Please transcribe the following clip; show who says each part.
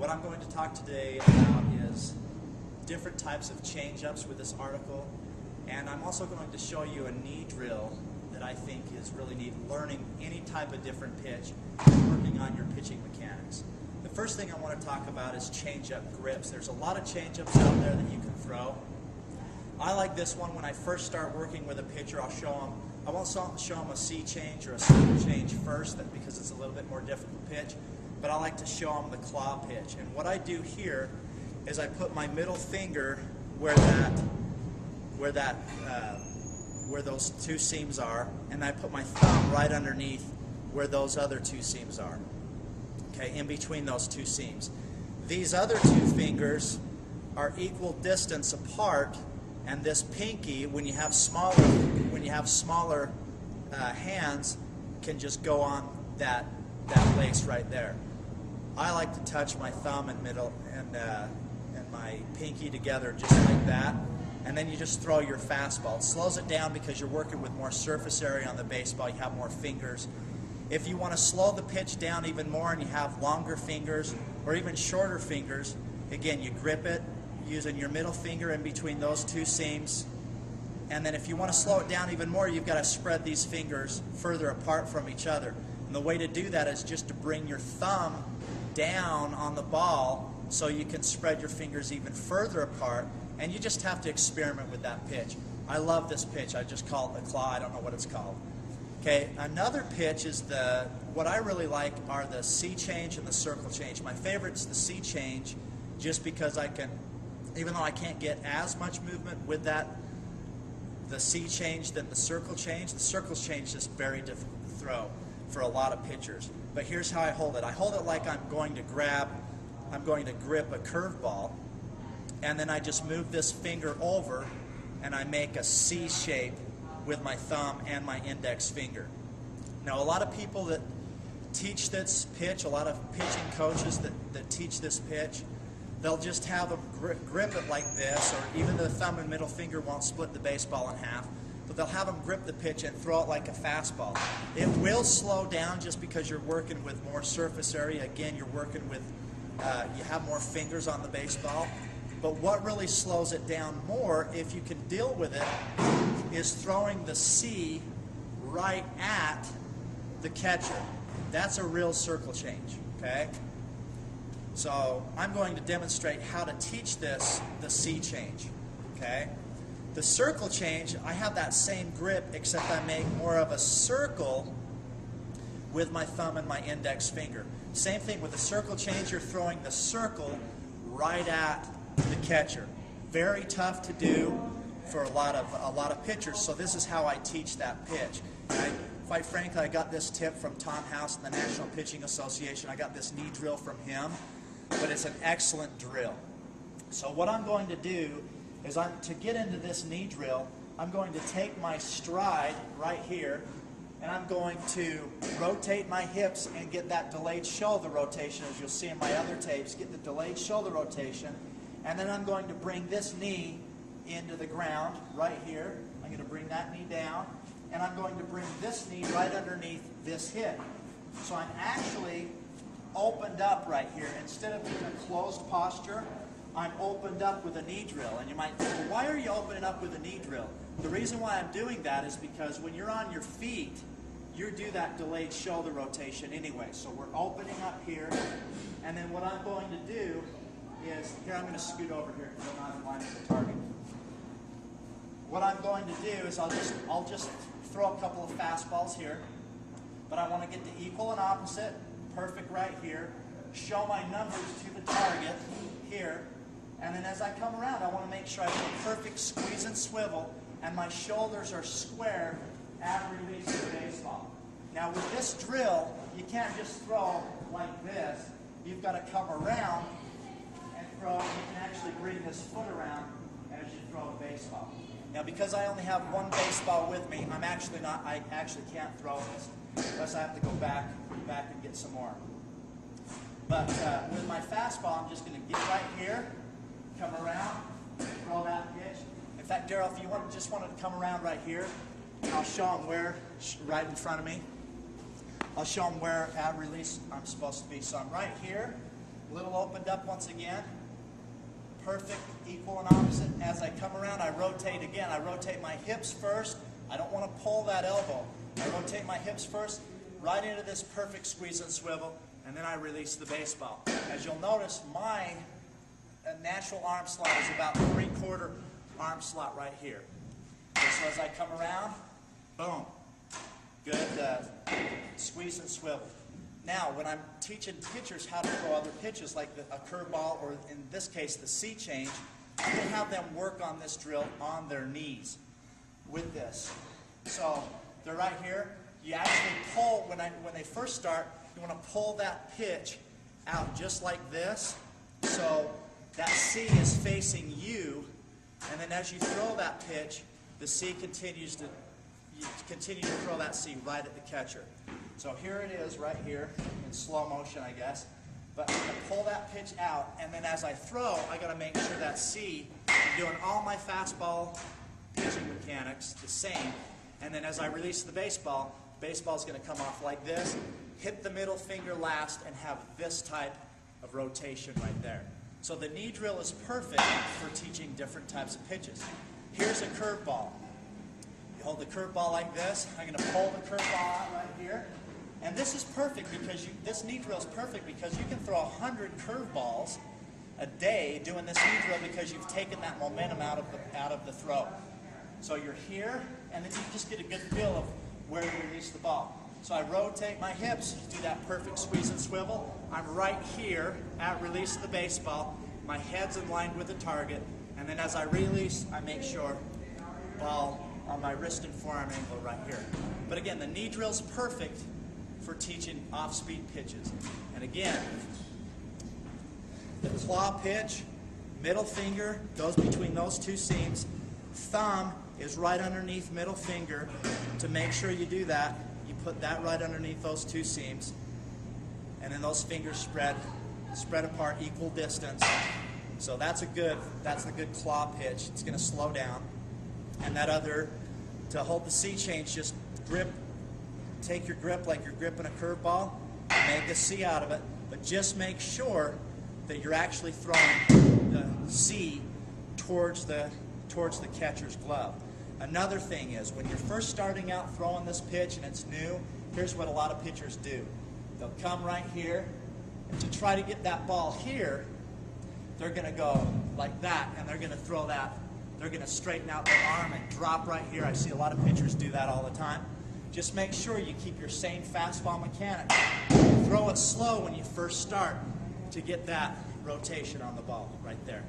Speaker 1: What I'm going to talk today about is different types of change-ups with this article, and I'm also going to show you a knee drill that I think is really neat, learning any type of different pitch and working on your pitching mechanics. The first thing I want to talk about is change-up grips. There's a lot of change-ups out there that you can throw. I like this one. When I first start working with a pitcher, I won't show them a C change or a circle change first because it's a little bit more difficult pitch, but I like to show them the claw pitch. And what I do here is I put my middle finger where those two seams are, and I put my thumb right underneath where those other two seams are. Okay, in between those two seams. These other two fingers are equal distance apart, and this pinky, when you have smaller hands, can just go on that lace right there. I like to touch my thumb and middle and my pinky together just like that, and then you just throw your fastball. It slows it down because you're working with more surface area on the baseball. You have more fingers. If you want to slow the pitch down even more and you have longer fingers or even shorter fingers, again, you grip it using your middle finger in between those two seams. And then if you want to slow it down even more, you've got to spread these fingers further apart from each other. And the way to do that is just to bring your thumb down on the ball so you can spread your fingers even further apart, and you just have to experiment with that pitch. I love this pitch. I just call it the claw. I don't know what it's called. Okay, another pitch is what I really like are the C change and the circle change. My favorite's the C change just because even though I can't get as much movement with the C change than the circle change is just very difficult to throw for a lot of pitchers. But here's how I hold it. I hold it like I'm going to grip a curveball, and then I just move this finger over and I make a C shape with my thumb and my index finger. Now, a lot of people that teach this pitch, a lot of pitching coaches that teach this pitch, they'll just have them grip it like this, or even the thumb and middle finger won't split the baseball in half, but they'll have them grip the pitch and throw it like a fastball. It will slow down just because you're working with more surface area. Again, you're working with, you have more fingers on the baseball. But what really slows it down more, if you can deal with it, is throwing the C right at the catcher. That's a real circle change, okay? So I'm going to demonstrate how to teach the C change, okay? The circle change, I have that same grip, except I make more of a circle with my thumb and my index finger. Same thing with the circle change, you're throwing the circle right at the catcher. Very tough to do for a lot of pitchers, so this is how I teach that pitch. Quite frankly, I got this tip from Tom House in the National Pitching Association. I got this knee drill from him, but it's an excellent drill. So what I'm going to do is, to get into this knee drill, I'm going to take my stride right here, and I'm going to rotate my hips and get that delayed shoulder rotation, as you'll see in my other tapes, get the delayed shoulder rotation, and then I'm going to bring this knee into the ground right here. I'm going to bring that knee down, and I'm going to bring this knee right underneath this hip. So I'm actually opened up right here. Instead of being a closed posture, I'm opened up with a knee drill. And you might think, well, why are you opening up with a knee drill? The reason why I'm doing that is because when you're on your feet, you do that delayed shoulder rotation anyway. So we're opening up here, and then what I'm going to do is, here I'm going to scoot over here because I'm not in line with the target. What I'm going to do is I'll just throw a couple of fastballs here, but I want to get the equal and opposite, perfect right here, show my numbers to the target here, and then as I come around, I want to make sure I get a perfect squeeze and swivel, and my shoulders are square after releasing the baseball. Now with this drill, you can't just throw like this. You've got to come around and throw. You can actually bring this foot around as you throw the baseball. Now because I only have one baseball with me, I actually can't throw this unless I have to go back and get some more. But with my fastball, I'm just going to get right here, come around, throw that pitch. In fact, Daryl, if you just wanted to come around right here, I'll show them where, right in front of me. I'll show them where at release I'm supposed to be. So I'm right here. A little opened up once again. Perfect, equal and opposite. As I come around, I rotate again. I rotate my hips first. I don't want to pull that elbow. I rotate my hips first, right into this perfect squeeze and swivel, and then I release the baseball. As you'll notice, my natural arm slot is about 3/4 arm slot right here. Okay, so as I come around, boom. Good squeeze and swivel. Now, when I'm teaching pitchers how to throw other pitches, like a curveball, or in this case, the C change, I can have them work on this drill on their knees with this. So they're right here. You actually pull, when they first start, you want to pull that pitch out just like this. So that C is facing you, and then as you throw that pitch, the C continues to, you continue to throw that C right at the catcher. So here it is right here in slow motion, I guess. But I'm going to pull that pitch out, and then as I throw, I got to make sure that C, I'm doing all my fastball pitching mechanics the same. And then as I release the baseball, baseball's going to come off like this, hit the middle finger last, and have this type of rotation right there. So the knee drill is perfect for teaching different types of pitches. Here's a curveball. You hold the curveball like this. I'm going to pull the curveball out right here. And this is perfect because this knee drill is perfect because you can throw 100 curveballs a day doing this knee drill because you've taken that momentum out of the throw. So you're here, and then you just get a good feel of where you release the ball. So I rotate my hips, do that perfect squeeze and swivel. I'm right here at release of the baseball. My head's in line with the target, and then as I release, I make sure ball on my wrist and forearm angle right here. But again, the knee drill's perfect for teaching off-speed pitches. And again, the claw pitch, middle finger goes between those two seams. Thumb is right underneath middle finger. To make sure you do that, you put that right underneath those two seams. And then those fingers spread apart equal distance. So that's the good claw pitch. It's going to slow down. And that other, to hold the C change, just grip. Take your grip like you're gripping a curveball, make a C out of it, but just make sure that you're actually throwing the C towards the catcher's glove. Another thing is, when you're first starting out throwing this pitch and it's new, here's what a lot of pitchers do. They'll come right here, and to try to get that ball here, they're going to go like that, and they're going to throw that. They're going to straighten out their arm and drop right here. I see a lot of pitchers do that all the time. Just make sure you keep your same fastball mechanics. Throw it slow when you first start to get that rotation on the ball right there.